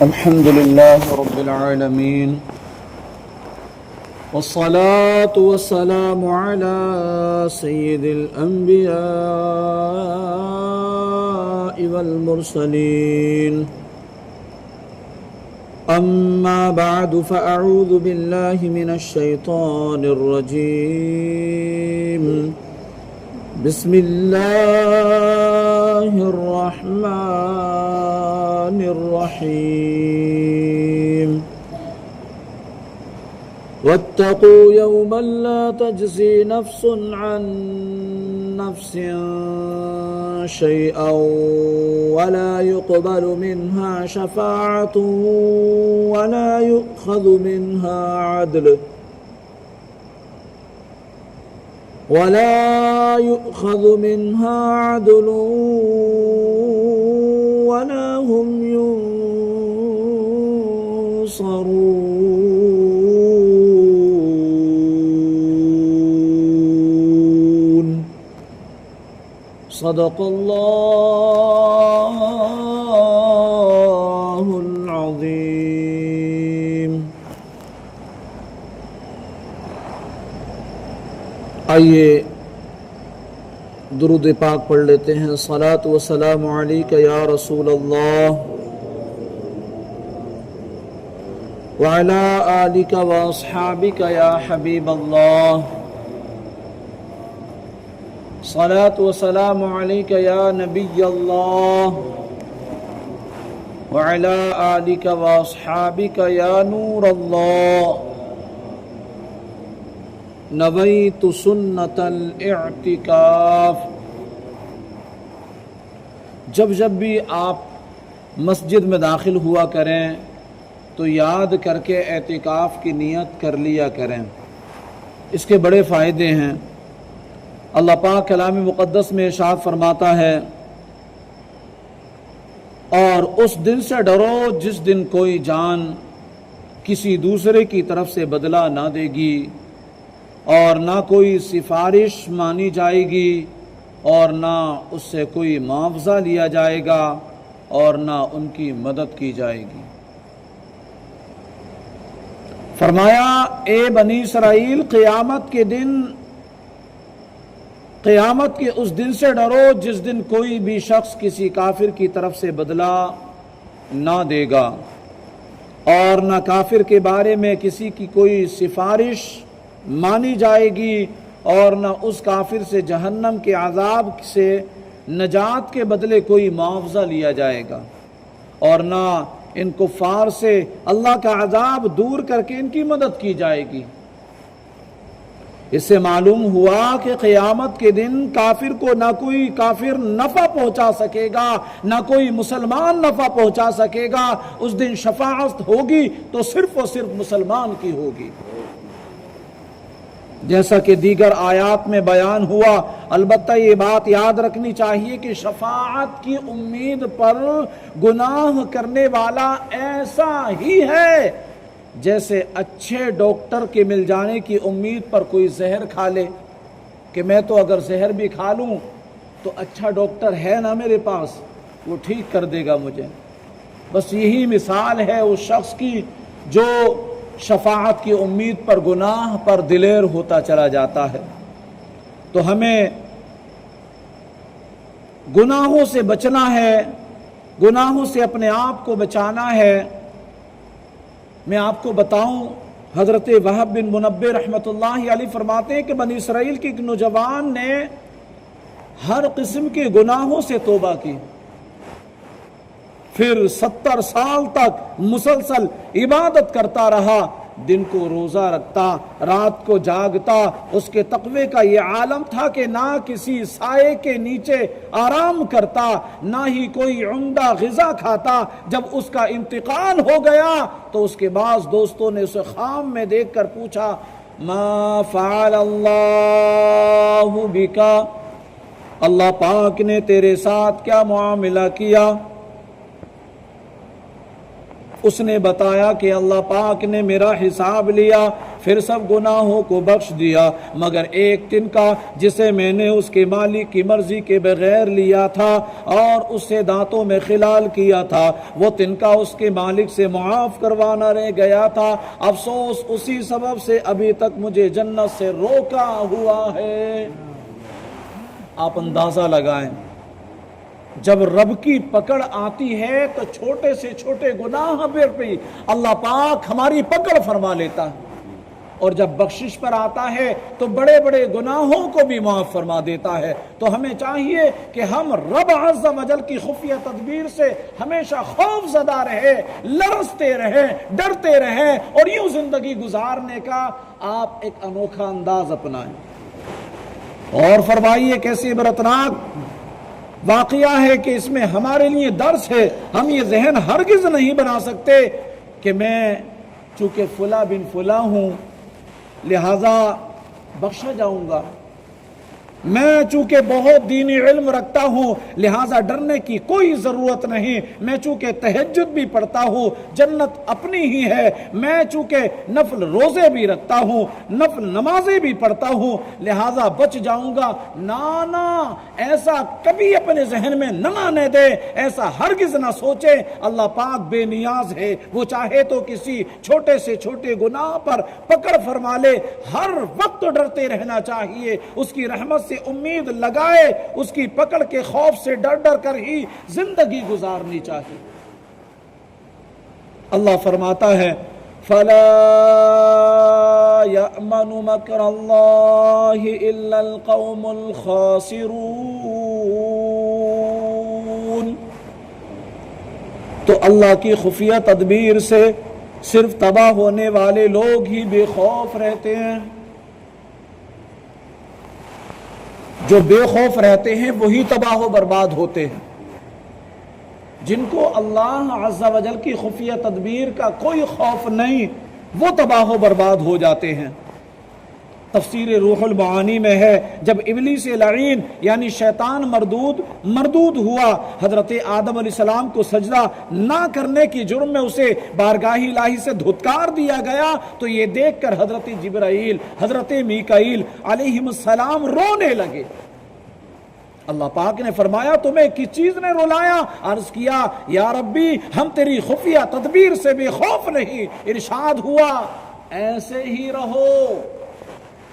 الحمد لله رب العالمين والصلاة والسلام على سيد الأنبياء والمرسلين أما بعد فأعوذ بالله من الشيطان الرجيم بسم الله الرحمن الرحيم واتقوا يوما لا تجزي نفس عن نفس شيئا ولا يقبل منها شفاعة ولا يؤخذ منها عدل ولا هم ينصرون صدق الله العظيم۔ آئیے درود پاک پڑھ لیتے ہیں۔ صلاۃ و سلام علیک یا رسول اللہ وعلی آلک و اصحابک یا حبیب اللہ۔ صلاۃ و سلام علیک یا نبی اللہ وعلی آلک و اصحابک یا نور اللہ۔ نویت سنت الاعتکاف۔ جب بھی آپ مسجد میں داخل ہوا کریں تو یاد کر کے اعتکاف کی نیت کر لیا کریں، اس کے بڑے فائدے ہیں۔ اللہ پاک کلام مقدس میں ارشاد فرماتا ہے، اور اس دن سے ڈرو جس دن کوئی جان کسی دوسرے کی طرف سے بدلہ نہ دے گی اور نہ کوئی سفارش مانی جائے گی اور نہ اس سے کوئی معاوضہ لیا جائے گا اور نہ ان کی مدد کی جائے گی۔ فرمایا، اے بنی اسرائیل، قیامت کے اس دن سے ڈرو جس دن کوئی بھی شخص کسی کافر کی طرف سے بدلہ نہ دے گا اور نہ کافر کے بارے میں کسی کی کوئی سفارش مانی جائے گی اور نہ اس کافر سے جہنم کے عذاب سے نجات کے بدلے کوئی معاوضہ لیا جائے گا اور نہ ان کفار سے اللہ کا عذاب دور کر کے ان کی مدد کی جائے گی۔ اس سے معلوم ہوا کہ قیامت کے دن کافر کو نہ کوئی کافر نفع پہنچا سکے گا، نہ کوئی مسلمان نفع پہنچا سکے گا۔ اس دن شفاعت ہوگی تو صرف اور صرف مسلمان کی ہوگی، جیسا کہ دیگر آیات میں بیان ہوا۔ البتہ یہ بات یاد رکھنی چاہیے کہ شفاعت کی امید پر گناہ کرنے والا ایسا ہی ہے جیسے اچھے ڈاکٹر کے مل جانے کی امید پر کوئی زہر کھا لے کہ میں تو اگر زہر بھی کھا لوں تو اچھا ڈاکٹر ہے نا میرے پاس، وہ ٹھیک کر دے گا مجھے۔ بس یہی مثال ہے اس شخص کی جو شفاعت کی امید پر گناہ پر دلیر ہوتا چلا جاتا ہے۔ تو ہمیں گناہوں سے بچنا ہے، گناہوں سے اپنے آپ کو بچانا ہے۔ میں آپ کو بتاؤں، حضرت وہب بن منبہ رحمۃ اللہ علیہ فرماتے ہیں کہ بنی اسرائیل کے ایک نوجوان نے ہر قسم کے گناہوں سے توبہ کی، پھر 70 سال تک مسلسل عبادت کرتا رہا، دن کو روزہ رکھتا، رات کو جاگتا۔ اس کے تقوی کا یہ عالم تھا کہ نہ کسی سائے کے نیچے آرام کرتا، نہ ہی کوئی عمدہ غذا کھاتا۔ جب اس کا انتقال ہو گیا تو اس کے بعد دوستوں نے اسے خواب میں دیکھ کر پوچھا، ما فعل اللہ بکا، اللہ پاک نے تیرے ساتھ کیا معاملہ کیا؟ اس نے بتایا کہ اللہ پاک نے میرا حساب لیا، پھر سب گناہوں کو بخش دیا، مگر ایک تنکا جسے میں نے اس کے مالک کی مرضی کے بغیر لیا تھا اور اس سے دانتوں میں خلال کیا تھا، وہ تنکا اس کے مالک سے معاف کروانا رہ گیا تھا۔ افسوس اسی سبب سے ابھی تک مجھے جنت سے روکا ہوا ہے۔ آپ اندازہ لگائیں، جب رب کی پکڑ آتی ہے تو چھوٹے سے چھوٹے گناہ پر بھی اللہ پاک ہماری پکڑ فرما لیتا ہے، اور جب بخشش پر آتا ہے تو بڑے بڑے گناہوں کو بھی معاف فرما دیتا ہے۔ تو ہمیں چاہیے کہ ہم رب عز و جل کی خفیہ تدبیر سے ہمیشہ خوف زدہ رہے، لرزتے رہیں، ڈرتے رہیں، اور یوں زندگی گزارنے کا آپ ایک انوکھا انداز اپنائیں۔ اور فرمائیے کیسی عبرتناک واقعہ ہے کہ اس میں ہمارے لیے درس ہے۔ ہم یہ ذہن ہرگز نہیں بنا سکتے کہ میں چونکہ فلاں بن فلاں ہوں لہذا بخشا جاؤں گا، میں چونکہ بہت دینی علم رکھتا ہوں لہذا ڈرنے کی کوئی ضرورت نہیں، میں چونکہ تہجد بھی پڑھتا ہوں جنت اپنی ہی ہے، میں چونکہ نفل روزے بھی رکھتا ہوں، نفل نمازیں بھی پڑھتا ہوں لہذا بچ جاؤں گا۔ نا، ایسا کبھی اپنے ذہن میں نہ آنے دے، ایسا ہرگز نہ سوچے۔ اللہ پاک بے نیاز ہے، وہ چاہے تو کسی چھوٹے سے چھوٹے گناہ پر پکڑ فرما لے۔ ہر وقت ڈرتے رہنا چاہیے، اس کی رحمت سے امید لگائے، اس کی پکڑ کے خوف سے ڈر ڈر کر ہی زندگی گزارنی چاہیے۔ اللہ فرماتا ہے فَلَا يَأْمَنُ مَكْرَ اللَّهِ إِلَّا الْقَوْمُ الْخَاسِرُونَ۔ تو اللہ کی خفیہ تدبیر سے صرف تباہ ہونے والے لوگ ہی بے خوف رہتے ہیں۔ جو بے خوف رہتے ہیں وہی تباہ و برباد ہوتے ہیں۔ جن کو اللہ عز و جل کی خفیہ تدبیر کا کوئی خوف نہیں وہ تباہ و برباد ہو جاتے ہیں۔ تفسیر روح المعانی میں ہے جب ابلیس لعین یعنی شیطان مردود ہوا، حضرت آدم علیہ السلام کو سجدہ نہ کرنے کی جرم میں اسے بارگاہ الہی سے دھتکار دیا گیا، تو یہ دیکھ کر حضرت جبرائیل، حضرت میکائیل علیہم السلام رونے لگے۔ اللہ پاک نے فرمایا تمہیں کس چیز نے رلایا؟ عرض کیا یا ربی ہم تیری خفیہ تدبیر سے بے خوف نہیں۔ ارشاد ہوا ایسے ہی رہو،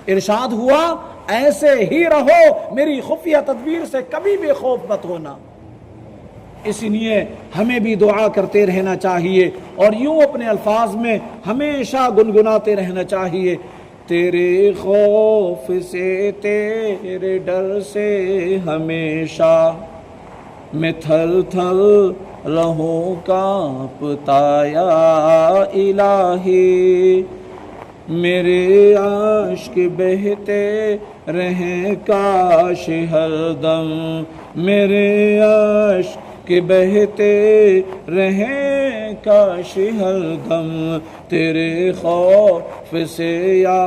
ارشاد ہوا ایسے ہی رہو، میری خفیہ تدبیر سے کبھی بے خوف مت ہونا۔ اس لیے ہمیں بھی دعا کرتے رہنا چاہیے اور یوں اپنے الفاظ میں ہمیشہ گنگناتے رہنا چاہیے، تیرے خوف سے تیرے ڈر سے ہمیشہ میں تھل تھل رہوں کانپتا یا الہی، میرے عاشق بہتے رہیں کاش ہر دم، میرے عاشق بہتے رہیں کاش ہر دم، تیرے خوف سے یا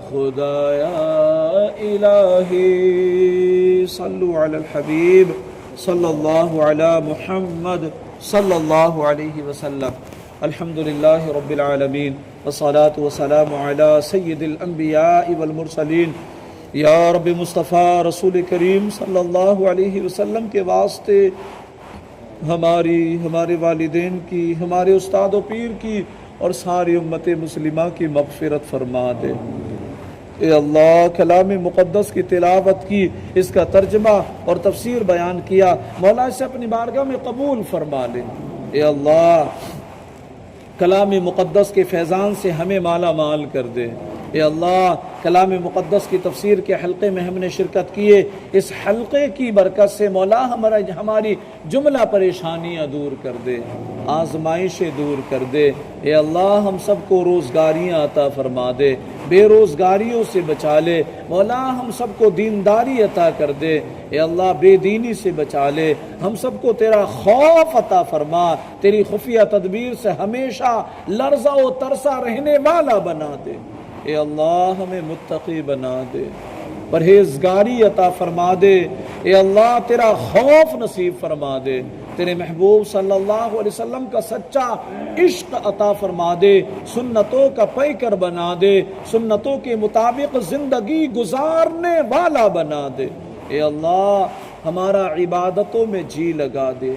خدا یا الہی۔ صلو علی الحبیب صلی اللہ علی محمد صلی اللہ علیہ وسلم۔ الحمدللہ رب العالمین والصلاة والسلام علی سید الانبیاء والمرسلین۔ یا رب مصطفیٰ رسول کریم صلی اللہ علیہ وسلم کے واسطے ہمارے والدین کی، ہمارے استاد و پیر کی اور ساری امت مسلمہ کی مغفرت فرما دے۔ اے اللہ کلام مقدس کی تلاوت کی، اس کا ترجمہ اور تفسیر بیان کیا، مولا سے اپنی بارگاہ میں قبول فرما لے۔ اے اللہ کلام مقدس کے فیضان سے ہمیں مالا مال کر دے۔ اے اللہ کلام مقدس کی تفسیر کے حلقے میں ہم نے شرکت کیے، اس حلقے کی برکت سے مولا ہماری جملہ پریشانیاں دور کر دے، آزمائشیں دور کر دے۔ اے اللہ ہم سب کو روزگاریاں عطا فرما دے، بے روزگاریوں سے بچا لے مولا، ہم سب کو دینداری عطا کر دے۔ اے اللہ بے دینی سے بچا لے، ہم سب کو تیرا خوف عطا فرما، تیری خفیہ تدبیر سے ہمیشہ لرزہ و ترسا رہنے والا بنا دے۔ اے اللہ ہمیں متقی بنا دے، پرہیزگاری عطا فرما دے۔ اے اللہ تیرا خوف نصیب فرما دے۔ تیرے محبوب صلی اللہ علیہ وسلم کا سچا عشق عطا فرما دے، سنتوں کا پیکر بنا دے، سنتوں کے مطابق زندگی گزارنے والا بنا دے۔ اے اللہ ہمارا عبادتوں میں جی لگا دے،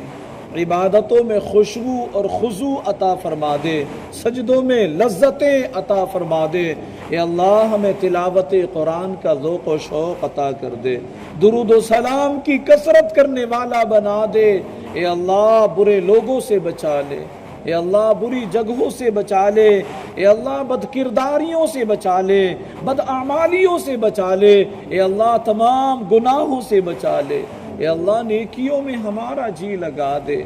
عبادتوں میں خوشبو اور خضوع عطا فرما دے، سجدوں میں لذتیں عطا فرما دے۔ اے اللہ ہمیں تلاوت قرآن کا ذوق و شوق عطا کر دے، درود و سلام کی کثرت کرنے والا بنا دے۔ اے اللہ برے لوگوں سے بچا لے، اے اللہ بری جگہوں سے بچا لے، اے اللہ بد کرداریوں سے بچا لے، بد اعمالیوں سے بچا لے، اے اللہ تمام گناہوں سے بچا لے۔ اے اللہ نیکیوں میں ہمارا جی لگا دے،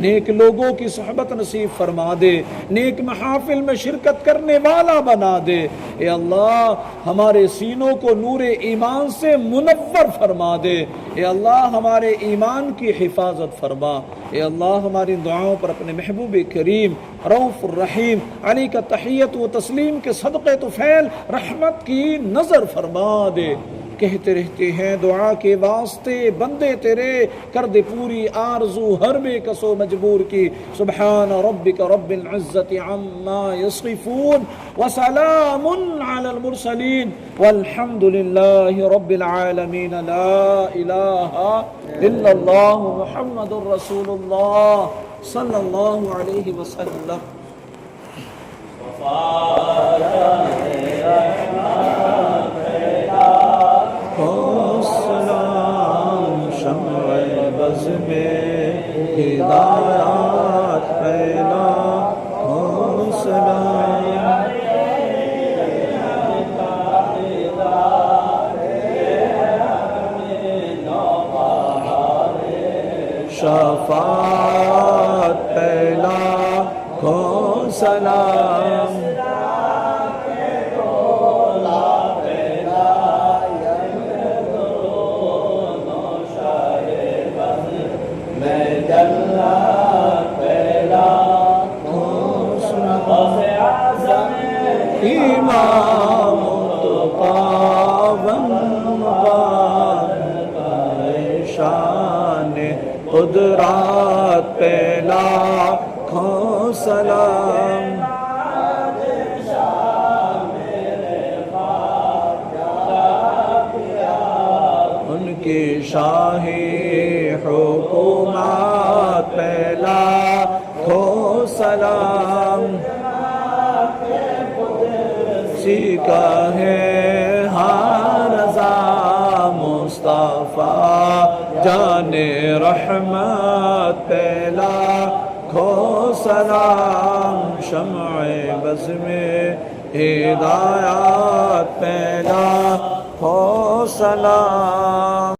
نیک لوگوں کی صحبت نصیب فرما دے، نیک محافل میں شرکت کرنے والا بنا دے۔ اے اللہ ہمارے سینوں کو نور ایمان سے منور فرما دے، اے اللہ ہمارے ایمان کی حفاظت فرما۔ اے اللہ ہماری دعاؤں پر اپنے محبوب کریم رؤوف الرحیم علی کا تحیت و تسلیم کے صدقے طفیل رحمت کی نظر فرما دے۔ کہتے رہتے ہیں دعا کے واسطے بندے تیرے، کر دے پوری آرزو ہر بے کس و مجبور کی۔ سبحان ربک رب العزت عما یصفون وسلام علی المرسلین والحمد للہ رب العالمین۔ لا الہ الا اللہ محمد رسول اللہ صلی اللہ علیہ وسلم۔ بز میں ہدایات پھیلا حوصلہ، شفاعت پھیلا حوصلہ، امام شان قدرات پہلا کھو سلام، ان کی شاہی حکومت پہلا کھو سلام، کا ہے ہر رضا مصطفیٰ جان رحمت پہلا کھو سلام، شمع بز میں ہدایات پہلا کھو سلام۔